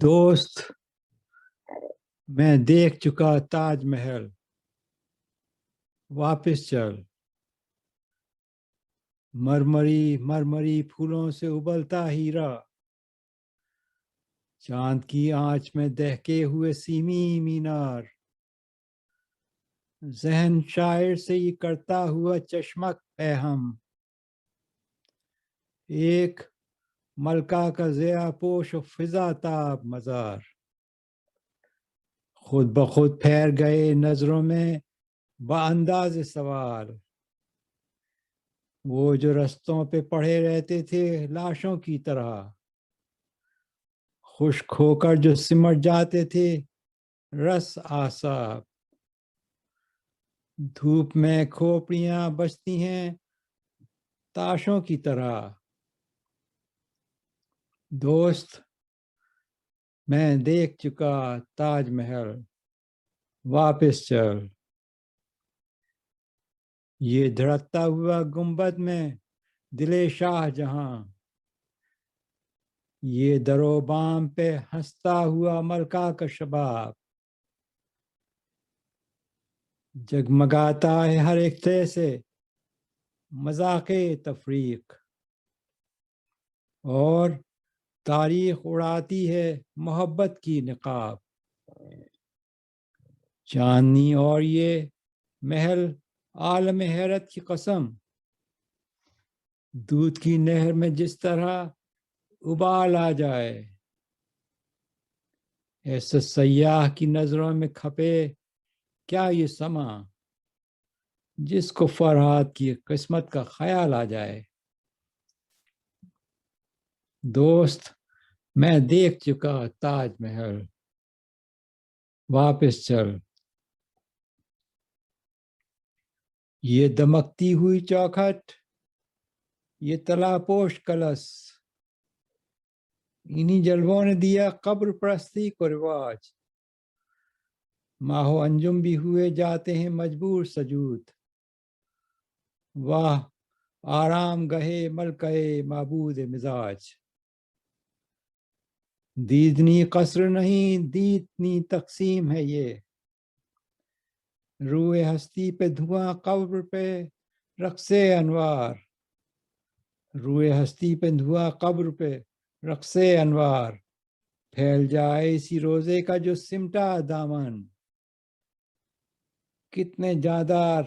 دوست میں دیکھ چکا تاج محل، واپس چل۔ مرمری پھولوں سے ابلتا ہیرا، چاند کی آنچ میں دہکے ہوئے سیمی مینار، ذہن شاعر سے یہ کرتا ہوا چشمک ہے ہم، ایک ملکہ کا ضیاء پوش و فضا تاب مزار، خود بخود پھیر گئے نظروں میں بانداز سوال، وہ جو رستوں پہ پڑے رہتے تھے لاشوں کی طرح، خشک ہو کر جو سمٹ جاتے تھے رس آساب، دھوپ میں کھوپڑیاں بجتی ہیں تاشوں کی طرح۔ دوست میں دیکھ چکا تاج محل، واپس چل۔ یہ دھڑکتا ہوا گنبد میں دل شاہ جہاں، یہ در و بام پہ ہنستا ہوا ملکہ کا شباب، جگمگاتا ہے ہر ایک طے سے مذاق تفریق، اور تاریخ اڑاتی ہے محبت کی نقاب، چاندنی اور یہ محل عالم حیرت کی قسم، دودھ کی نہر میں جس طرح ابال آ جائے، ایسے سیاح کی نظروں میں کھپے کیا یہ سما، جس کو فرحات کی قسمت کا خیال آ جائے۔ دوست میں دیکھ چکا تاج محل، واپس چل۔ یہ دمکتی ہوئی چوکھٹ، یہ تلا پوش کلش، انہی جلووں نے دیا قبر پرستی کو رواج، ماہ و انجم بھی ہوئے جاتے ہیں مجبور سجود، واہ آرام گہے ملکہ معبود مزاج، دیدنی قصر نہیں دیدنی تقسیم ہے یہ، روئے ہستی پہ دھواں قبر پہ رقص انوار، روئے ہستی پہ دھواں قبر پہ رقص انوار، پھیل جائے اسی روزے کا جو سمٹا دامن، کتنے جاندار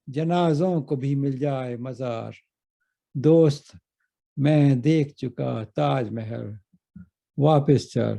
جنازوں کو بھی مل جائے مزار۔ دوست میں دیکھ چکا تاج محل، واپس چل۔